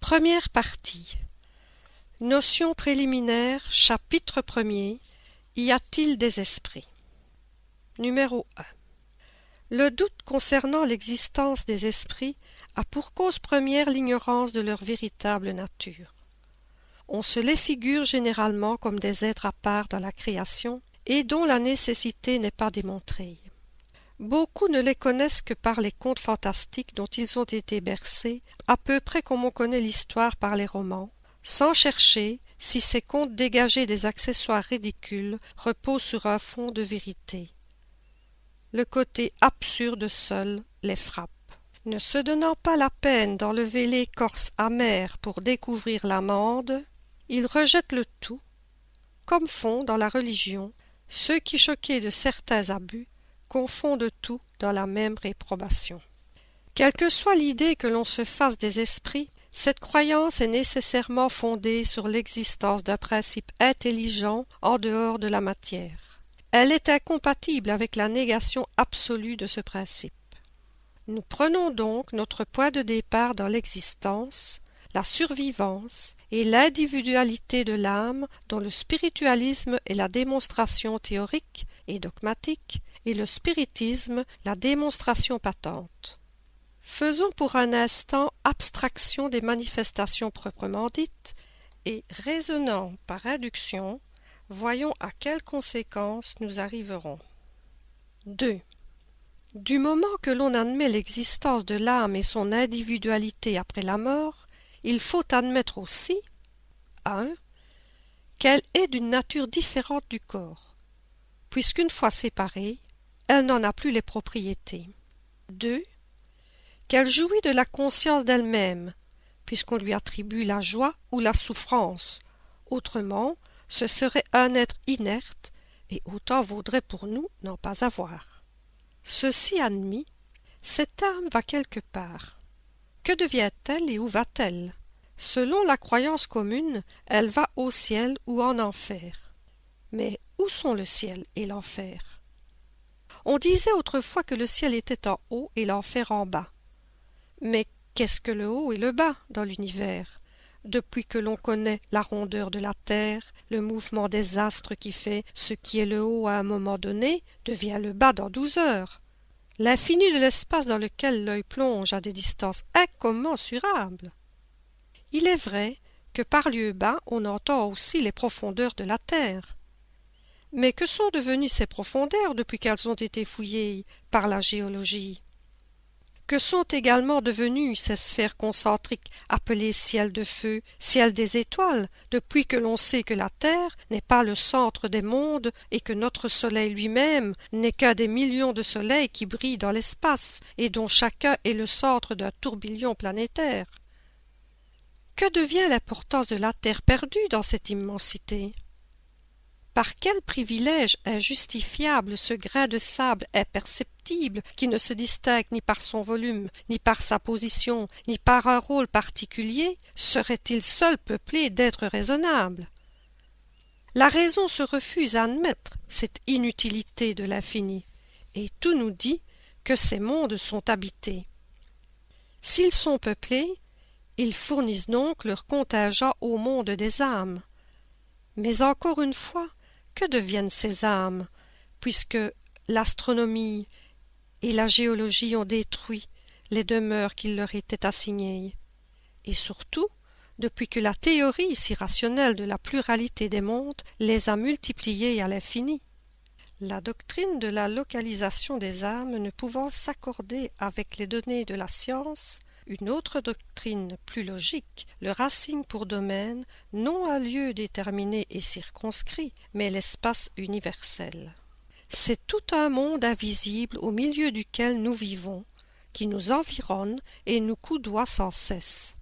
Première partie. Notion préliminaire, chapitre 1er. Y a-t-il des esprits? Numéro 1. Le doute concernant l'existence des esprits a pour cause première l'ignorance de leur véritable nature. On se les figure généralement comme des êtres à part dans la création et dont la nécessité n'est pas démontrée. Beaucoup ne les connaissent que par les contes fantastiques dont ils ont été bercés, à peu près comme on connaît l'histoire par les romans, sans chercher si ces contes dégagés des accessoires ridicules reposent sur un fond de vérité. Le côté absurde seul les frappe. Ne se donnant pas la peine d'enlever l'écorce amère pour découvrir l'amande, ils rejettent le tout, comme font dans la religion ceux qui, choqués de certains abus, confondent tout dans la même réprobation. Quelle que soit l'idée que l'on se fasse des esprits, cette croyance est nécessairement fondée sur l'existence d'un principe intelligent en dehors de la matière. Elle est incompatible avec la négation absolue de ce principe. Nous prenons donc notre point de départ dans l'existence, la survivance et l'individualité de l'âme dont le spiritualisme est la démonstration théorique et dogmatique et le spiritisme la démonstration patente. Faisons pour un instant abstraction des manifestations proprement dites et, raisonnant par induction, voyons à quelles conséquences nous arriverons. 2. Du moment que l'on admet l'existence de l'âme et son individualité après la mort, il faut admettre aussi 1. Qu'elle est d'une nature différente du corps, puisqu'une fois séparée, elle n'en a plus les propriétés. 2. Qu'elle jouit de la conscience d'elle-même, puisqu'on lui attribue la joie ou la souffrance. Autrement, ce serait un être inerte, et autant vaudrait pour nous n'en pas avoir. Ceci admis, cette âme va quelque part. Que devient-elle et où va-t-elle? Selon la croyance commune, elle va au ciel ou en enfer. Mais où sont le ciel et l'enfer? On disait autrefois que le ciel était en haut et l'enfer en bas. Mais qu'est-ce que le haut et le bas dans l'univers? Depuis que l'on connaît la rondeur de la terre, le mouvement des astres qui fait ce qui est le haut à un moment donné devient le bas dans 12 heures. L'infini de l'espace dans lequel l'œil plonge à des distances incommensurables. Il est vrai que par lieu bas on entend aussi les profondeurs de la terre. Mais que sont devenues ces profondeurs depuis qu'elles ont été fouillées par la géologie? Que sont également devenues ces sphères concentriques appelées ciel de feu, ciel des étoiles, depuis que l'on sait que la Terre n'est pas le centre des mondes et que notre Soleil lui-même n'est qu'un des millions de soleils qui brillent dans l'espace et dont chacun est le centre d'un tourbillon planétaire? Que devient l'importance de la Terre perdue dans cette immensité? Par quel privilège injustifiable ce grain de sable imperceptible qui ne se distingue ni par son volume, ni par sa position, ni par un rôle particulier, serait-il seul peuplé d'êtres raisonnables? La raison se refuse à admettre cette inutilité de l'infini, et tout nous dit que ces mondes sont habités. S'ils sont peuplés, ils fournissent donc leur contingent au monde des âmes. Mais encore une fois, que deviennent ces âmes, puisque l'astronomie et la géologie ont détruit les demeures qui leur étaient assignées? Et surtout, depuis que la théorie si rationnelle de la pluralité des mondes les a multipliées à l'infini. La doctrine de la localisation des âmes ne pouvant s'accorder avec les données de la science, une autre doctrine plus logique leur assigne pour domaine non un lieu déterminé et circonscrit, mais l'espace universel. C'est tout un monde invisible au milieu duquel nous vivons, qui nous environne et nous coudoie sans cesse.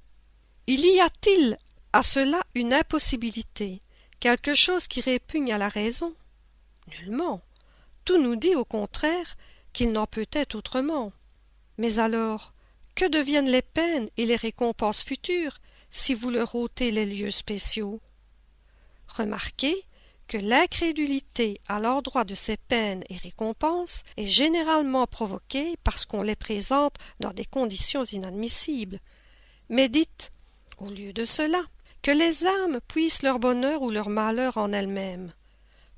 Y a-t-il à cela une impossibilité, quelque chose qui répugne à la raison? Nullement. Tout nous dit au contraire qu'il n'en peut être autrement. Mais alors, que deviennent les peines et les récompenses futures si vous leur ôtez les lieux spéciaux? Remarquez que l'incrédulité à l'endroit de ces peines et récompenses est généralement provoquée parce qu'on les présente dans des conditions inadmissibles. Mais dites, Au lieu de cela, que les âmes puissent leur bonheur ou leur malheur en elles-mêmes,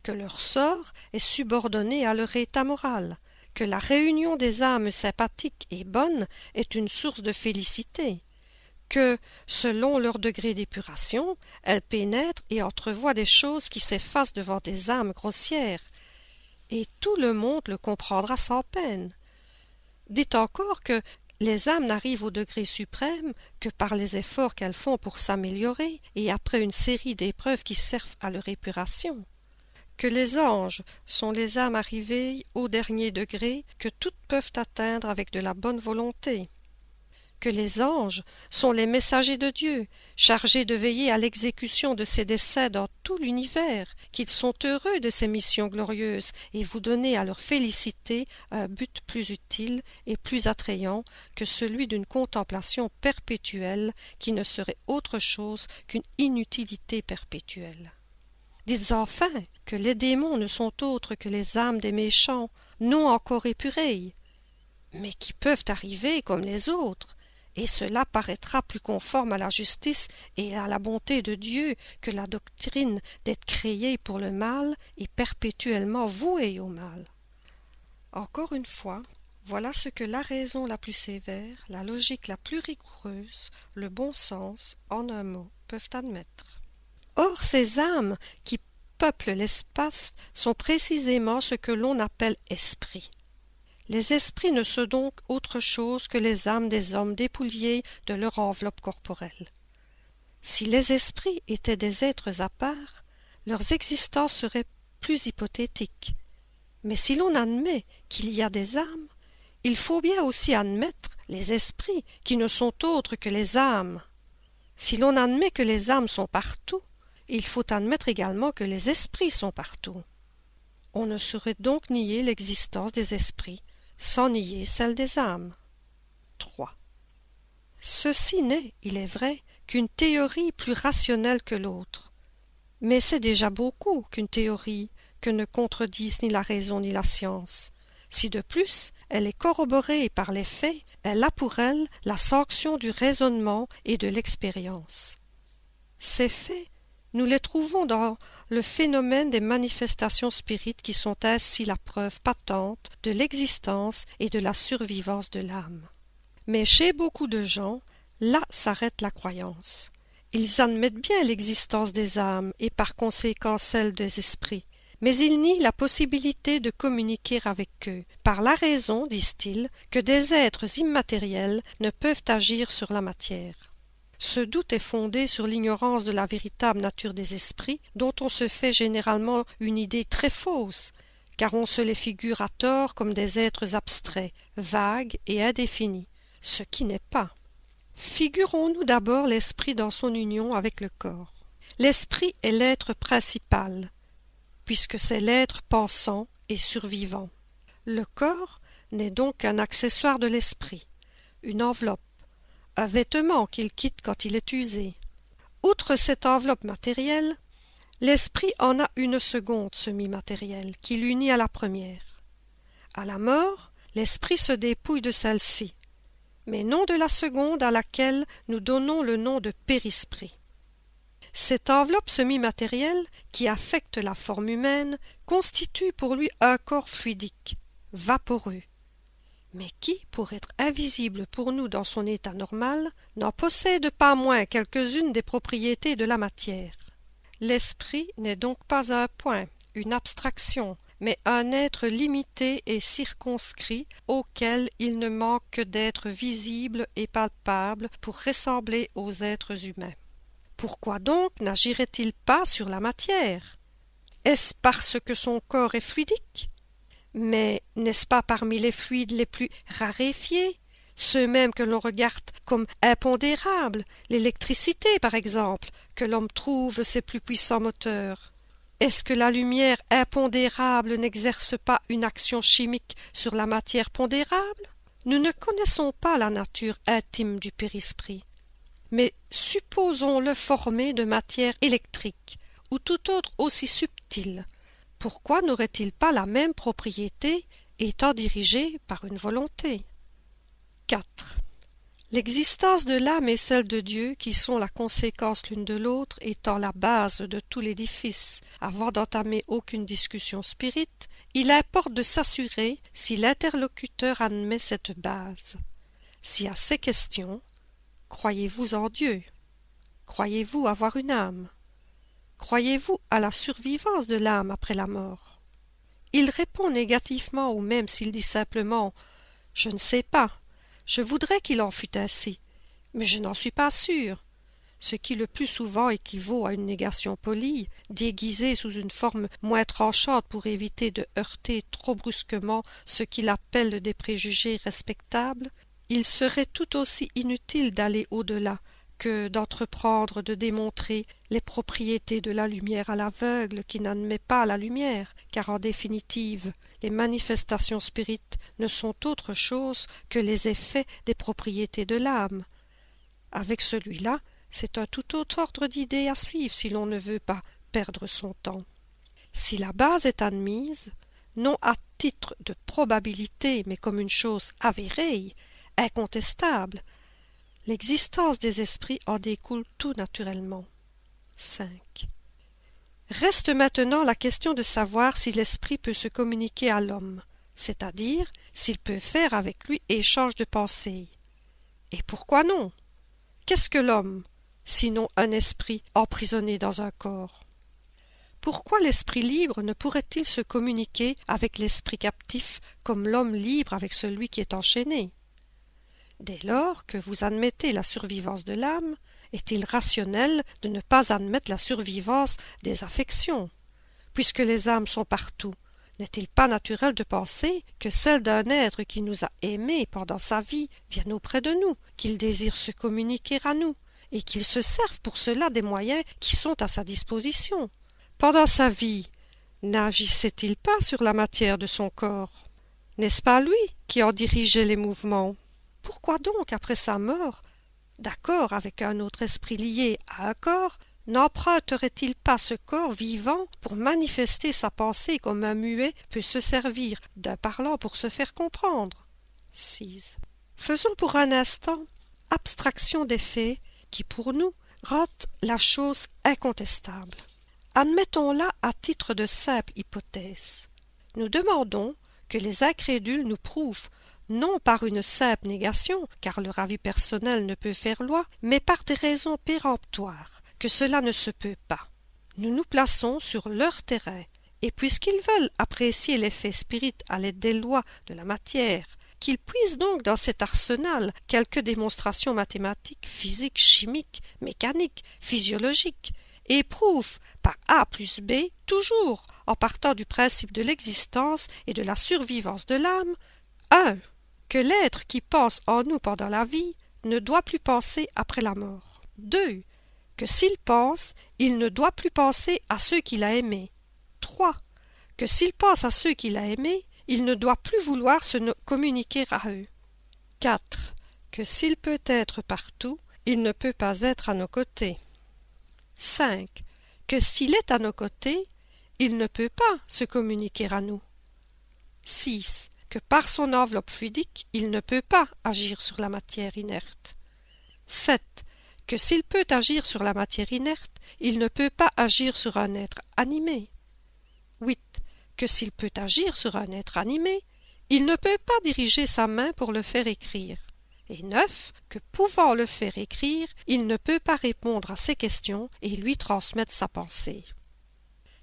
que leur sort est subordonné à leur état moral, que la réunion des âmes sympathiques et bonnes est une source de félicité, que, selon leur degré d'épuration, elles pénètrent et entrevoient des choses qui s'effacent devant des âmes grossières, et tout le monde le comprendra sans peine. Dites encore que les âmes n'arrivent au degré suprême que par les efforts qu'elles font pour s'améliorer et après une série d'épreuves qui servent à leur épuration. Que les anges sont les âmes arrivées au dernier degré que toutes peuvent atteindre avec de la bonne volonté. Que les anges sont les messagers de Dieu, chargés de veiller à l'exécution de ses desseins dans tout l'univers, qu'ils sont heureux de ces missions glorieuses et vous donnez à leur félicité un but plus utile et plus attrayant que celui d'une contemplation perpétuelle qui ne serait autre chose qu'une inutilité perpétuelle. Dites enfin que les démons ne sont autres que les âmes des méchants, non encore épurées, mais qui peuvent arriver comme les autres, et cela paraîtra plus conforme à la justice et à la bonté de Dieu que la doctrine d'être créé pour le mal et perpétuellement voué au mal. Encore une fois, voilà ce que la raison la plus sévère, la logique la plus rigoureuse, le bon sens, en un mot, peuvent admettre. Or, ces âmes qui peuplent l'espace sont précisément ce que l'on appelle esprits. Les esprits ne sont donc autre chose que les âmes des hommes dépouillés de leur enveloppe corporelle. Si les esprits étaient des êtres à part, leurs existences seraient plus hypothétiques. Mais si l'on admet qu'il y a des âmes, il faut bien aussi admettre les esprits qui ne sont autres que les âmes. Si l'on admet que les âmes sont partout, il faut admettre également que les esprits sont partout. On ne saurait donc nier l'existence des esprits sans nier celle des âmes. 3. Ceci n'est, il est vrai, qu'une théorie plus rationnelle que l'autre. Mais c'est déjà beaucoup qu'une théorie que ne contredisent ni la raison ni la science. Si de plus elle est corroborée par les faits, elle a pour elle la sanction du raisonnement et de l'expérience. Ces faits, nous les trouvons dans le phénomène des manifestations spirites qui sont ainsi la preuve patente de l'existence et de la survivance de l'âme. Mais chez beaucoup de gens, là s'arrête la croyance. Ils admettent bien l'existence des âmes et par conséquent celle des esprits, mais ils nient la possibilité de communiquer avec eux, par la raison, disent-ils, que des êtres immatériels ne peuvent agir sur la matière. Ce doute est fondé sur l'ignorance de la véritable nature des esprits, dont on se fait généralement une idée très fausse, car on se les figure à tort comme des êtres abstraits, vagues et indéfinis, ce qui n'est pas. Figurons-nous d'abord l'esprit dans son union avec le corps. L'esprit est l'être principal, puisque c'est l'être pensant et survivant. Le corps n'est donc qu'un accessoire de l'esprit, une enveloppe, un vêtement qu'il quitte quand il est usé. Outre cette enveloppe matérielle, l'esprit en a une seconde semi-matérielle qui l'unit à la première. À la mort, l'esprit se dépouille de celle-ci, mais non de la seconde à laquelle nous donnons le nom de périsprit. Cette enveloppe semi-matérielle, qui affecte la forme humaine, constitue pour lui un corps fluidique, vaporeux, mais qui, pour être invisible pour nous dans son état normal, n'en possède pas moins quelques-unes des propriétés de la matière. L'esprit n'est donc pas un point, une abstraction, mais un être limité et circonscrit auquel il ne manque que d'être visible et palpable pour ressembler aux êtres humains. Pourquoi donc n'agirait-il pas sur la matière? Est-ce parce que son corps est fluidique? Mais n'est-ce pas parmi les fluides les plus raréfiés, ceux mêmes que l'on regarde comme impondérables, l'électricité par exemple, que l'homme trouve ses plus puissants moteurs? Est-ce que la lumière impondérable n'exerce pas une action chimique sur la matière pondérable? Nous ne connaissons pas la nature intime du périsprit, mais supposons-le formé de matière électrique ou tout autre aussi subtile. Pourquoi n'aurait-il pas la même propriété étant dirigé par une volonté? 4. L'existence de l'âme et celle de Dieu, qui sont la conséquence l'une de l'autre, étant la base de tout l'édifice, avant d'entamer aucune discussion spirite, il importe de s'assurer si l'interlocuteur admet cette base. Si à ces questions, croyez-vous en Dieu? Croyez-vous avoir une âme? Croyez-vous à la survivance de l'âme après la mort? Il répond négativement, ou même s'il dit simplement « Je ne sais pas », je voudrais qu'il en fût ainsi, mais je n'en suis pas sûr, ce qui le plus souvent équivaut à une négation polie, déguisée sous une forme moins tranchante pour éviter de heurter trop brusquement ce qu'il appelle des préjugés respectables. Il serait tout aussi inutile d'aller au-delà que d'entreprendre de démontrer les propriétés de la lumière à l'aveugle qui n'admet pas la lumière, car en définitive, les manifestations spirites ne sont autre chose que les effets des propriétés de l'âme. Avec celui-là, c'est un tout autre ordre d'idées à suivre si l'on ne veut pas perdre son temps. Si la base est admise, non à titre de probabilité, mais comme une chose avérée, incontestable, l'existence des esprits en découle tout naturellement. 5. Reste maintenant la question de savoir si l'esprit peut se communiquer à l'homme, c'est-à-dire s'il peut faire avec lui échange de pensées. Et pourquoi non? Qu'est-ce que l'homme, sinon un esprit emprisonné dans un corps? Pourquoi l'esprit libre ne pourrait-il se communiquer avec l'esprit captif comme l'homme libre avec celui qui est enchaîné? Dès lors que vous admettez la survivance de l'âme, est-il rationnel de ne pas admettre la survivance des affections? Puisque les âmes sont partout, n'est-il pas naturel de penser que celle d'un être qui nous a aimés pendant sa vie vienne auprès de nous, qu'il désire se communiquer à nous, et qu'il se serve pour cela des moyens qui sont à sa disposition? Pendant sa vie, n'agissait-il pas sur la matière de son corps? N'est-ce pas lui qui en dirigeait les mouvements? Pourquoi donc, après sa mort, d'accord avec un autre esprit lié à un corps, n'emprunterait-il pas ce corps vivant pour manifester sa pensée comme un muet peut se servir d'un parlant pour se faire comprendre? 6. Faisons pour un instant abstraction des faits qui, pour nous, rendent la chose incontestable. Admettons-la à titre de simple hypothèse. Nous demandons que les incrédules nous prouvent, non par une simple négation, car leur avis personnel ne peut faire loi, mais par des raisons péremptoires, que cela ne se peut pas. Nous nous plaçons sur leur terrain, et puisqu'ils veulent apprécier l'effet spirit à l'aide des lois de la matière, qu'ils puisent donc dans cet arsenal quelques démonstrations mathématiques, physiques, chimiques, mécaniques, physiologiques, et prouvent par A plus B, toujours en partant du principe de l'existence et de la survivance de l'âme, 1. Que l'être qui pense en nous pendant la vie ne doit plus penser après la mort. 2. Que s'il pense, il ne doit plus penser à ceux qu'il a aimés. 3. Que s'il pense à ceux qu'il a aimés, il ne doit plus vouloir se communiquer à eux. 4. Que s'il peut être partout, il ne peut pas être à nos côtés. 5. Que s'il est à nos côtés, il ne peut pas se communiquer à nous. 6. Que par son enveloppe fluidique, il ne peut pas agir sur la matière inerte. 7. Que s'il peut agir sur la matière inerte, il ne peut pas agir sur un être animé. 8. Que s'il peut agir sur un être animé, il ne peut pas diriger sa main pour le faire écrire. Et 9. Que pouvant le faire écrire, il ne peut pas répondre à ses questions et lui transmettre sa pensée.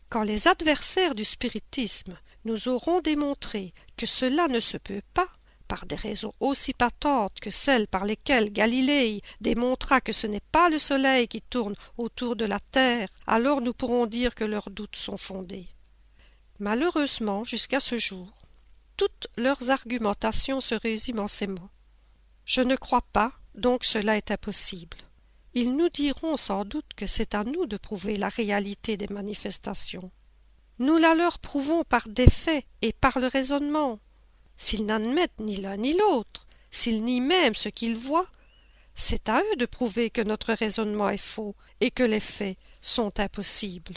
Quand les adversaires du spiritisme nous auront démontré que cela ne se peut pas, par des raisons aussi patentes que celles par lesquelles Galilée démontra que ce n'est pas le soleil qui tourne autour de la terre, alors nous pourrons dire que leurs doutes sont fondés. Malheureusement, jusqu'à ce jour, toutes leurs argumentations se résument en ces mots. Je ne crois pas, donc cela est impossible. Ils nous diront sans doute que c'est à nous de prouver la réalité des manifestations. Nous la leur prouvons par des faits et par le raisonnement. S'ils n'admettent ni l'un ni l'autre, s'ils nient même ce qu'ils voient, c'est à eux de prouver que notre raisonnement est faux et que les faits sont impossibles.